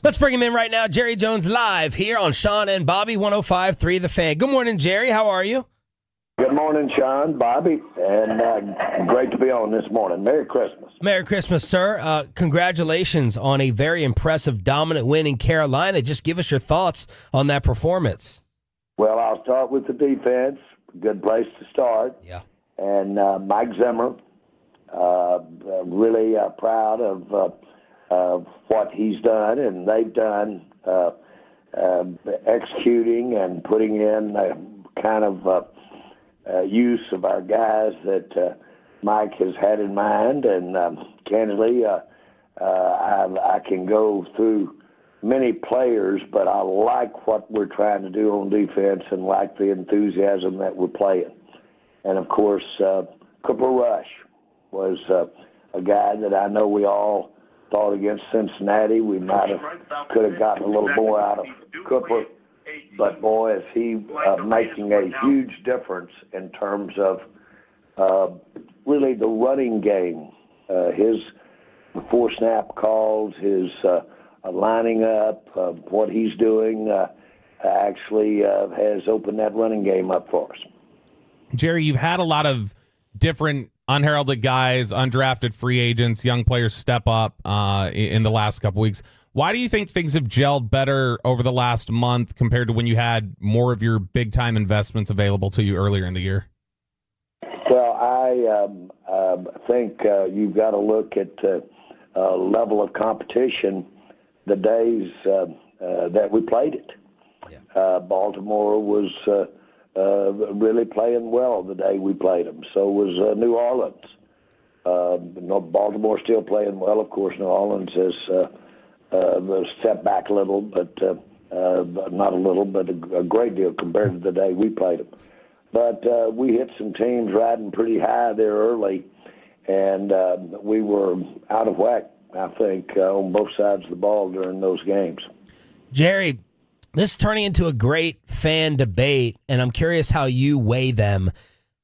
Let's bring him in right now. Jerry Jones live here on Sean and Bobby 105.3 The Fan. Good morning, Jerry. How are you? Good morning, Sean, Bobby, and great to be on this morning. Merry Christmas. Merry Christmas, sir. Congratulations on a very impressive, dominant win in Carolina. Just give us your thoughts on that performance. Well, I'll start with the defense. Good place to start. Yeah. And Mike Zimmer, really proud of what he's done, and they've done executing and putting in kind of use of our guys that Mike has had in mind. And candidly, I can go through many players, but I like what we're trying to do on defense and like the enthusiasm that we're playing. And, of course, Cooper Rush was a guy that I know we all thought against Cincinnati we could have gotten a little more out of Cooper. But, boy, is he making a huge difference in terms of really the running game. His before snap calls, his lining up, what he's doing actually has opened that running game up for us. Jerry, you've had a lot of different unheralded guys, undrafted free agents, young players step up in the last couple weeks. Why do you think things have gelled better over the last month compared to when you had more of your big-time investments available to you earlier in the year? Well, I think you've got to look at level of competition the days that we played it. Yeah. Baltimore was really playing well the day we played them. So was New Orleans. Baltimore still playing well. Of course, New Orleans has stepped back a little, but not a little, but a great deal compared to the day we played them. But we hit some teams riding pretty high there early, and we were out of whack, I think, on both sides of the ball during those games. Jerry, this is turning into a great fan debate, and I'm curious how you weigh them.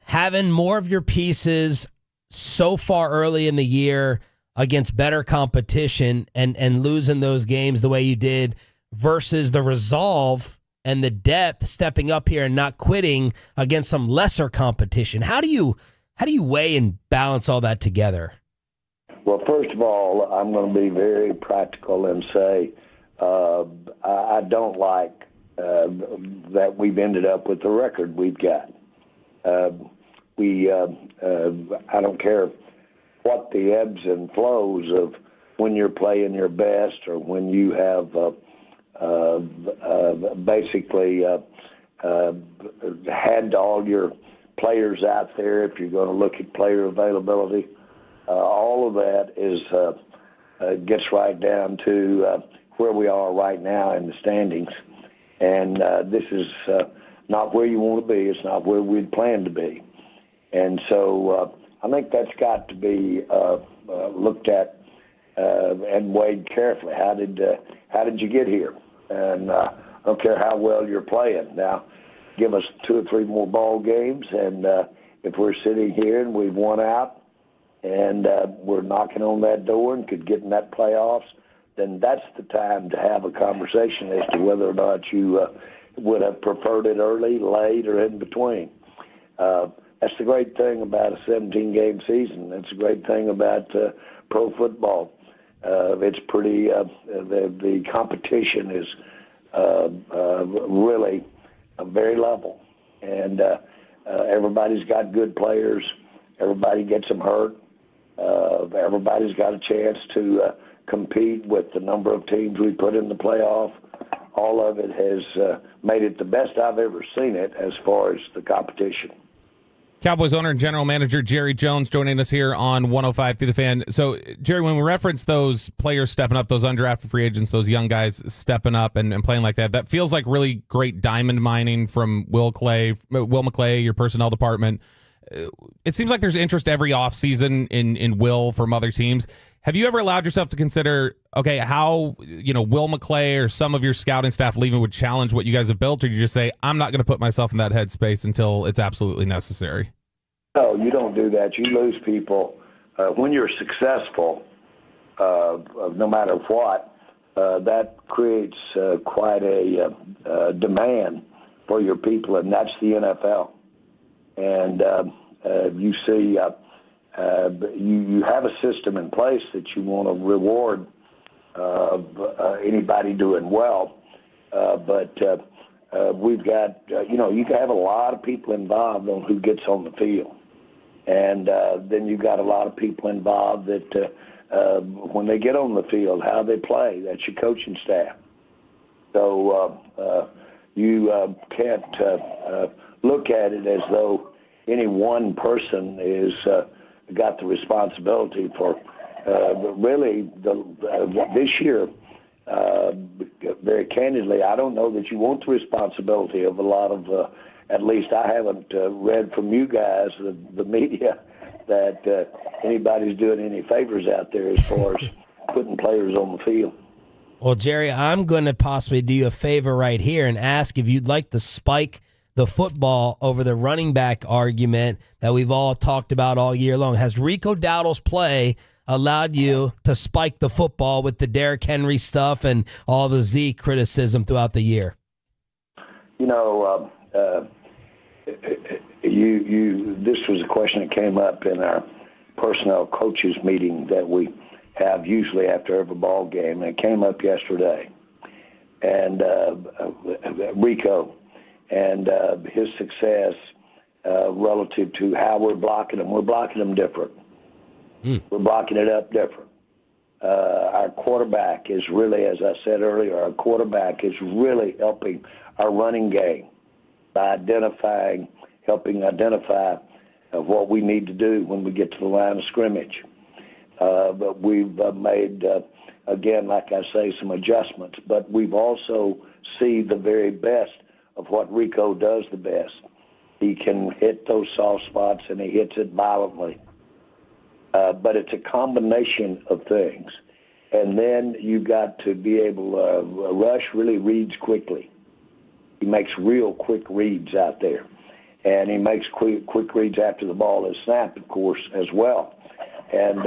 Having more of your pieces so far early in the year against better competition and losing those games the way you did versus the resolve and the depth stepping up here and not quitting against some lesser competition. How do you weigh and balance all that together? Well, first of all, I'm going to be very practical and say I don't like that we've ended up with the record we've got. I don't care what the ebbs and flows of when you're playing your best or when you have basically had all your players out there, if you're going to look at player availability. All of that gets right down to where we are right now in the standings. And this is not where you want to be. It's not where we'd planned to be. And so I think that's got to be looked at and weighed carefully. How did you get here? And I don't care how well you're playing. Now, give us 2 or 3 more ball games, and if we're sitting here and we've won out and we're knocking on that door and could get in that playoffs, then that's the time to have a conversation as to whether or not you would have preferred it early, late, or in between. That's the great thing about a 17-game season. That's a great thing about pro football. It's pretty. The competition is really very level, and everybody's got good players. Everybody gets them hurt. Everybody's got a chance to compete with the number of teams we put in the playoff. All of it has made it the best I've ever seen it as far as the competition. Cowboys owner and general manager Jerry Jones joining us here on 105 through the Fan. So, Jerry, when we reference those players stepping up, those undrafted free agents, those young guys stepping up and playing like that feels like really great diamond mining from Will McClay, your personnel department. It seems like there's interest every offseason in Will from other teams. Have you ever allowed yourself to consider, okay, how, Will McClay or some of your scouting staff leaving would challenge what you guys have built, or do you just say, I'm not going to put myself in that headspace until it's absolutely necessary? No, you don't do that. You lose people. When you're successful, no matter what, that creates quite a demand for your people, and that's the NFL. And you see, you have a system in place that you want to reward anybody doing well, but we've got, you can have a lot of people involved on who gets on the field. And then you've got a lot of people involved that when they get on the field, how they play, that's your coaching staff. So you can't look at it as though any one person is got the responsibility for really this year. Very candidly, I don't know that you want the responsibility of a lot of, at least I haven't read from you guys, the media, that anybody's doing any favors out there as far as putting players on the field. Well, Jerry, I'm going to possibly do you a favor right here and ask if you'd like to spike the football over the running back argument that we've all talked about all year long. Has Rico Dowdle's play allowed you to spike the football with the Derrick Henry stuff and all the Zeke criticism throughout the year? This was a question that came up in our personnel coaches meeting that we have usually after every ball game, and it came up yesterday. And Rico and his success relative to how we're blocking them. We're blocking them different. We're blocking it up different. Our quarterback is really, as I said earlier, our quarterback is really helping our running game by helping identify what we need to do when we get to the line of scrimmage. But we've made, again, like I say, some adjustments. But we've also see the very best of what Rico does the best. He can hit those soft spots, and he hits it violently. But it's a combination of things. And then you've got to be able to rush really reads quickly. He makes real quick reads out there. And he makes quick reads after the ball is snapped, of course, as well. And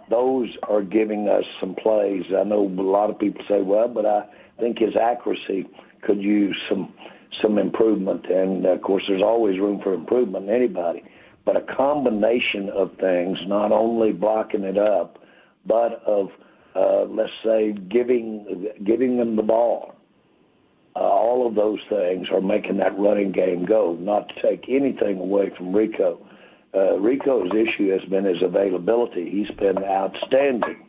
those are giving us some plays. I know a lot of people say, well, but I think his accuracy could use some improvement. And, of course, there's always room for improvement in anybody. But a combination of things, not only blocking it up, but of, let's say, giving them the ball. All of those things are making that running game go, not to take anything away from Rico. Rico's issue has been his availability. He's been outstanding.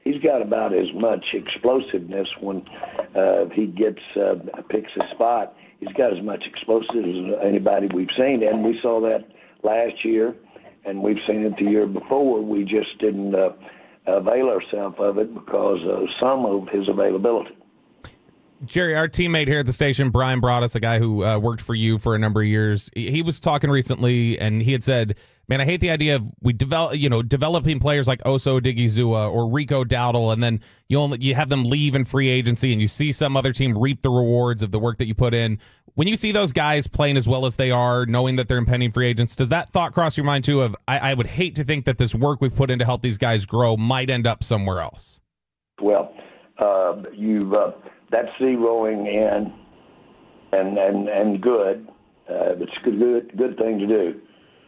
He's got about as much explosiveness when he picks a spot. He's got as much explosiveness as anybody we've seen, and we saw that last year, and we've seen it the year before. We just didn't avail ourselves of it because of some of his availability. Jerry, our teammate here at the station, Brian Broaddus, a guy who worked for you for a number of years, he was talking recently, and he had said, man, I hate the idea of developing players like Oso Odigizua or Rico Dowdle, and then you have them leave in free agency, and you see some other team reap the rewards of the work that you put in. When you see those guys playing as well as they are, knowing that they're impending free agents, does that thought cross your mind, too, of I would hate to think that this work we've put in to help these guys grow might end up somewhere else? Well, that's zeroing in and good. It's a good thing to do.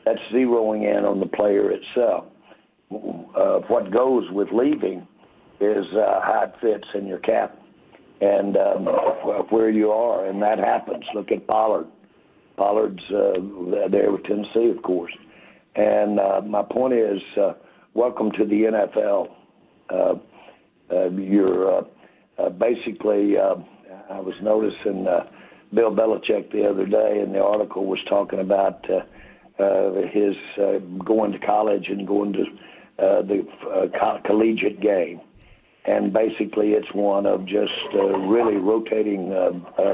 That's zeroing in on the player itself. What goes with leaving is how it fits in your cap and where you are, and that happens. Look at Pollard. Pollard's there with Tennessee, of course. And my point is, welcome to the NFL. You're basically, I was noticing Bill Belichick the other day, and the article was talking about his going to college and going to the collegiate game. And basically it's one of just really rotating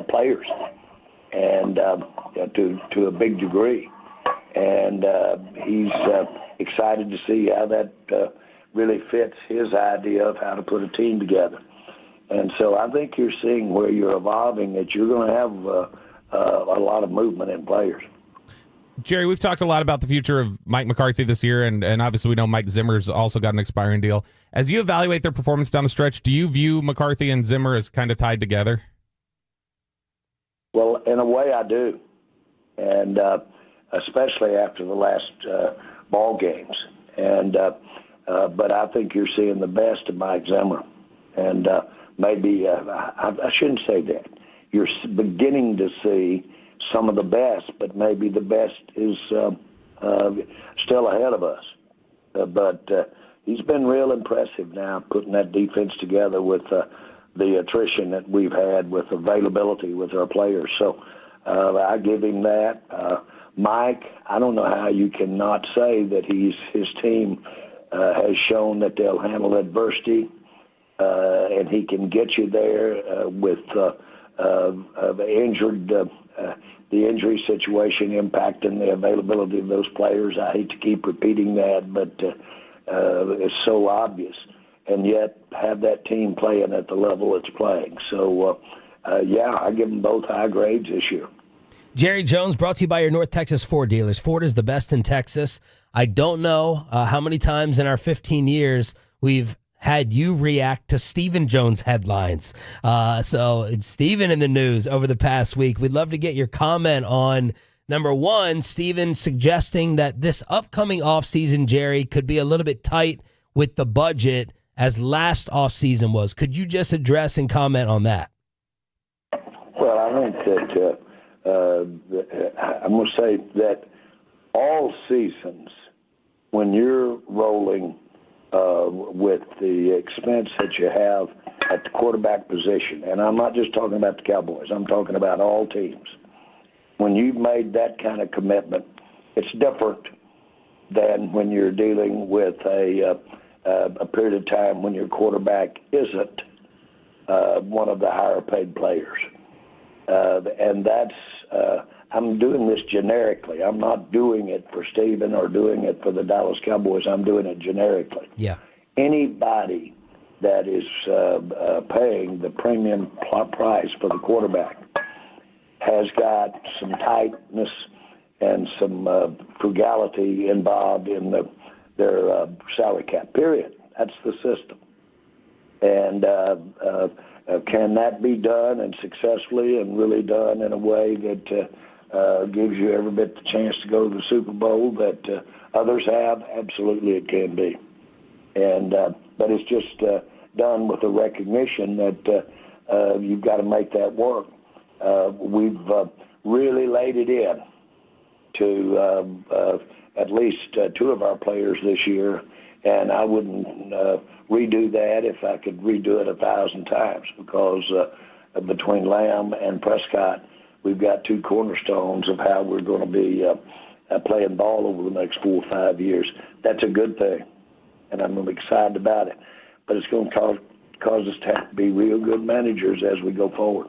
players and to a big degree. And he's excited to see how that really fits his idea of how to put a team together. And so I think you're seeing where you're evolving that you're going to have a lot of movement in players. Jerry, we've talked a lot about the future of Mike McCarthy this year, and obviously we know Mike Zimmer's also got an expiring deal. As you evaluate their performance down the stretch, do you view McCarthy and Zimmer as kind of tied together? Well, in a way, I do, and especially after the last ball games. And but I think you're seeing the best of Mike Zimmer, and maybe I shouldn't say that. You're beginning to see some of the best, but maybe the best is still ahead of us. But he's been real impressive now, putting that defense together with the attrition that we've had with availability with our players. So I give him that. Mike, I don't know how you cannot say that his team has shown that they'll handle adversity, and he can get you there with the injury situation impacting the availability of those players. I hate to keep repeating that, but it's so obvious. And yet have that team playing at the level it's playing. So, I give them both high grades this year. Jerry Jones, brought to you by your North Texas Ford dealers. Ford is the best in Texas. I don't know how many times in our 15 years we've had you react to Stephen Jones headlines. So it's Stephen in the news over the past week. We'd love to get your comment on, number one, Stephen suggesting that this upcoming offseason, Jerry, could be a little bit tight with the budget as last offseason was. Could you just address and comment on that? Well, I think that I'm going to say that all seasons, when you're rolling with the expense that you have at the quarterback position, and I'm not just talking about the Cowboys, I'm talking about all teams. When you've made that kind of commitment, it's different than when you're dealing with a period of time when your quarterback isn't one of the higher paid players. And that's, I'm doing this generically. I'm not doing it for Stephen or doing it for the Dallas Cowboys. I'm doing it generically. Yeah. Anybody that is paying the premium price for the quarterback has got some tightness and some frugality involved in their salary cap, period. That's the system. And can that be done and successfully and really done in a way that gives you every bit the chance to go to the Super Bowl that others have? Absolutely it can be. And but it's just done with the recognition that you've got to make that work. We've really laid it in to at least two of our players this year, and I wouldn't redo that if I could redo it 1,000 times, because between Lamb and Prescott, we've got two cornerstones of how we're going to be playing ball over the next 4 or 5 years. That's a good thing, and I'm excited about it. But it's going to cause us to have to be real good managers as we go forward.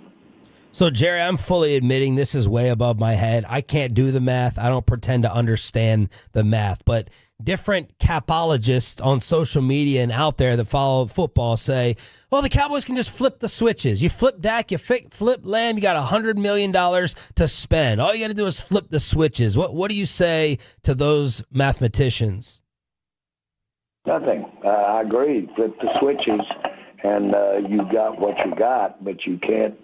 So, Jerry, I'm fully admitting this is way above my head. I can't do the math. I don't pretend to understand the math. But different capologists on social media and out there that follow football say, well, the Cowboys can just flip the switches. You flip Dak, you flip Lamb, you got $100 million to spend. All you got to do is flip the switches. What do you say to those mathematicians? Nothing. I agree. Flip the switches, and you got what you got, but you can't.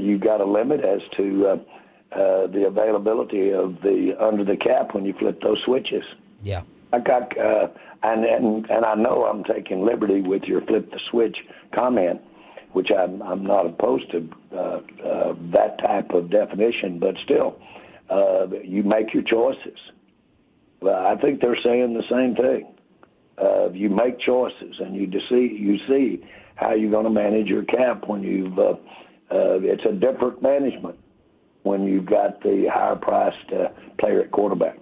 You've got a limit as to the availability of the under the cap when you flip those switches. Yeah. And I know I'm taking liberty with your flip the switch comment, which I'm not opposed to that type of definition, but still, you make your choices. I think they're saying the same thing. You make choices, and you see how you're going to manage your cap when you've. It's a different management when you've got the higher-priced player at quarterback.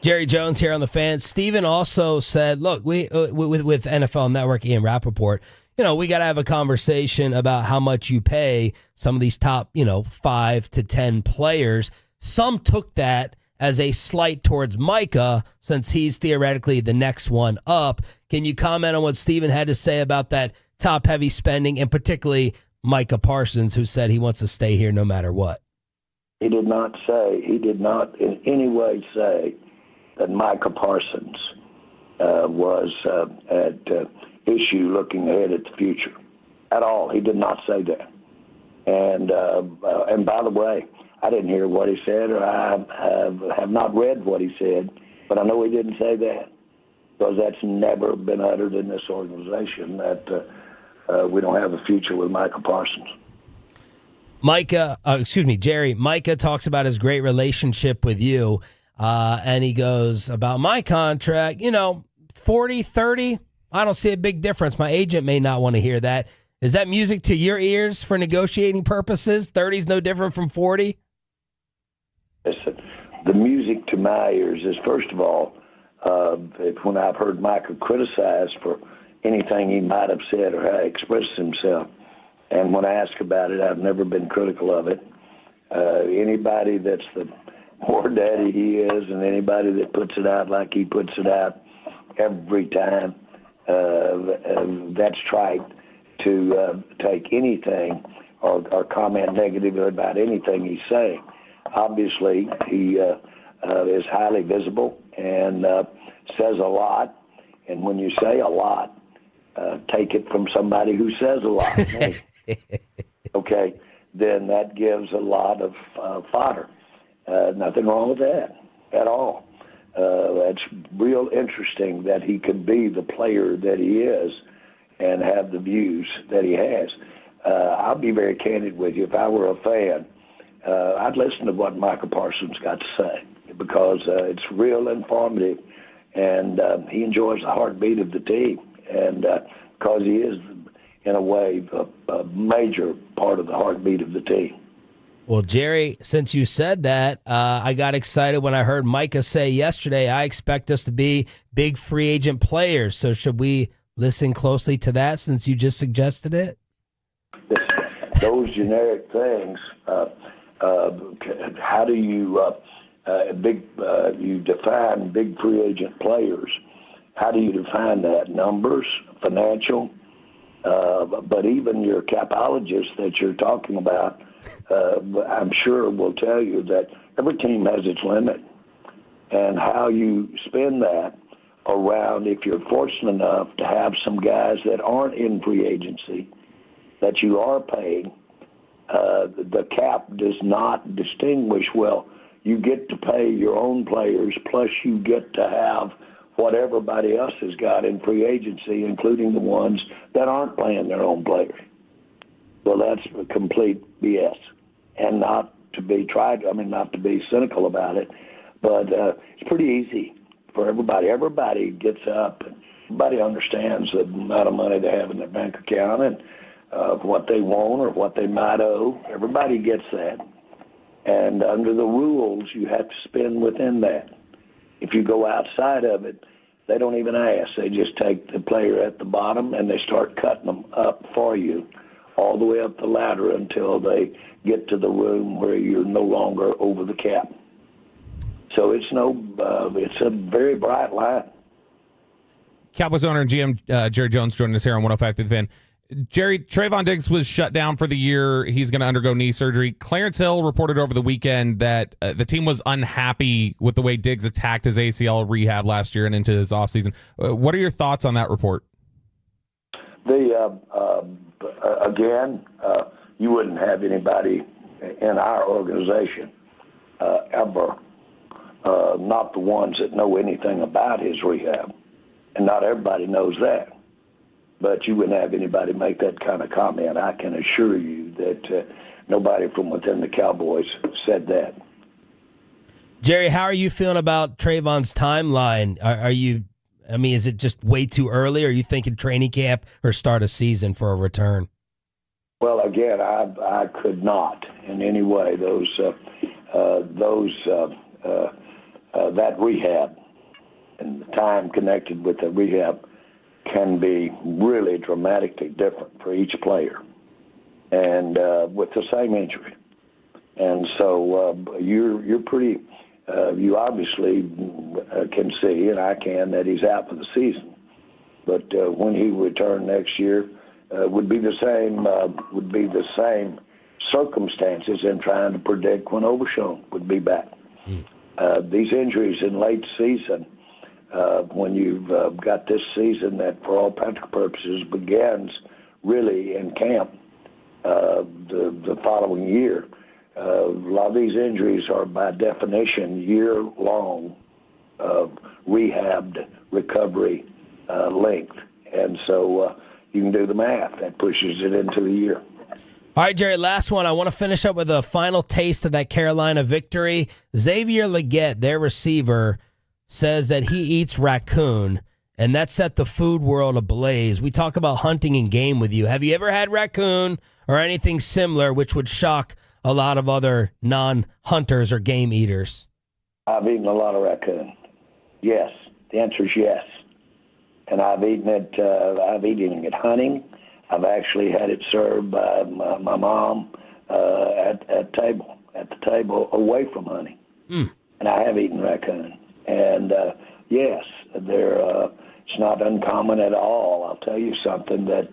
Jerry Jones here on the Fans. Stephen also said, look, we with NFL Network, Ian Rappaport, we got to have a conversation about how much you pay some of these top, 5 to 10 players. Some took that as a slight towards Micah, since he's theoretically the next one up. Can you comment on what Stephen had to say about that top-heavy spending, and particularly Micah Parsons, who said he wants to stay here no matter what? He did not any way say that Micah Parsons was at issue looking ahead at the future at all. He did not say that. And by the way, I didn't hear what he said, or I have not read what he said, but I know he didn't say that, because that's never been uttered in this organization, that we don't have a future with Micah Parsons. Jerry, Micah talks about his great relationship with you, and he goes about my contract, 40, 30, I don't see a big difference. My agent may not want to hear that. Is that music to your ears for negotiating purposes? 30 is no different from 40? Listen, the music to my ears is, first of all, when I've heard Micah criticized for anything he might have said or how he expressed himself, and when I ask about it, I've never been critical of it. Anybody that's the war daddy he is, and anybody that puts it out like he puts it out every time, that's trite to take anything or comment negatively about anything he's saying. Obviously, he is highly visible and says a lot. And when you say a lot, take it from somebody who says a lot. Okay, then that gives a lot of fodder. Nothing wrong with that at all. It's real interesting that he could be the player that he is and have the views that he has. I'll be very candid with you. If I were a fan, I'd listen to what Micah Parsons got to say, because it's real informative, and he enjoys the heartbeat of the team, and because he is, in a way, a major part of the heartbeat of the team. Well, Jerry, since you said that, I got excited when I heard Micah say yesterday, I expect us to be big free agent players. So should we listen closely to that since you just suggested it? Those generic things, how do you you define big free agent players? How do you define that? Numbers, financial, but even your capologists that you're talking about, I'm sure will tell you that every team has its limit, and how you spend that around, if you're fortunate enough to have some guys that aren't in free agency that you are paying, the cap does not distinguish. Well, you get to pay your own players, plus you get to have what everybody else has got in free agency, including the ones that aren't playing their own players. Well, that's a complete BS. And not to be cynical about it, but it's pretty easy for everybody. Everybody gets up, and everybody understands the amount of money they have in their bank account and what they want or what they might owe. Everybody gets that. And under the rules, you have to spend within that. If you go outside of it, they don't even ask. They just take the player at the bottom and they start cutting them up for you all the way up the ladder until they get to the room where you're no longer over the cap. So it's a very bright line. Cowboys owner and GM Jerry Jones joining us here on 105 through the Fan. Jerry, Trayvon Diggs was shut down for the year. He's going to undergo knee surgery. Clarence Hill reported over the weekend that the team was unhappy with the way Diggs attacked his ACL rehab last year and into his offseason. What are your thoughts on that report? Again, you wouldn't have anybody in our organization ever, not the ones that know anything about his rehab, and not everybody knows that. But you wouldn't have anybody make that kind of comment. I can assure you that nobody from within the Cowboys said that. Jerry, how are you feeling about Trayvon's timeline? Is it just way too early? Or are you thinking training camp or start a season for a return? Well, again, I could not in any way that rehab and the time connected with the rehab can be really dramatically different for each player, and with the same injury. And so you're pretty. You obviously can see, and I can, that he's out for the season. But when he returned next year, would be the same circumstances in trying to predict when Overshown would be back. These injuries in late season, when you've got this season that for all practical purposes begins really in camp the following year, a lot of these injuries are by definition year-long rehabbed recovery length. And so you can do the math. That pushes it into the year. All right, Jerry, last one. I want to finish up with a final taste of that Carolina victory. Xavier Legette, their receiver, says that he eats raccoon, and that set the food world ablaze. We talk about hunting and game with you. Have you ever had raccoon or anything similar which would shock a lot of other non-hunters or game eaters? I've eaten a lot of raccoon. Yes. The answer is yes. And I've eaten it hunting. I've actually had it served by my mom at the table away from hunting. And I have eaten raccoon. And yes, it's not uncommon at all. I'll tell you something that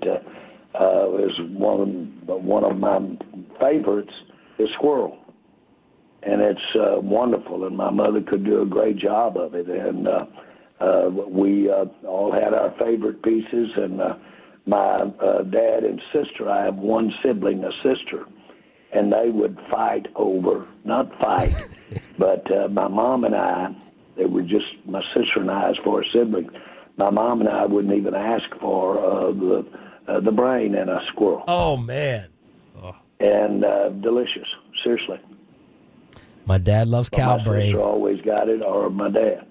is one of my favorites is squirrel. And it's wonderful, and my mother could do a great job of it. And we all had our favorite pieces, and my dad and sister, I have one sibling, a sister, and they would fight over, not fight, but my mom and I, they were just, my sister and I as far as siblings, my mom and I wouldn't even ask for the brain in a squirrel. Oh, man. Oh. And delicious, seriously. My dad loves cow my brain. sister always got it, or my dad.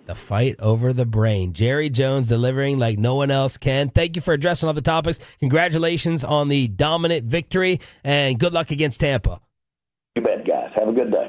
The fight over the brain. Jerry Jones delivering like no one else can. Thank you for addressing all the topics. Congratulations on the dominant victory, and good luck against Tampa. You bet, guys. Have a good day.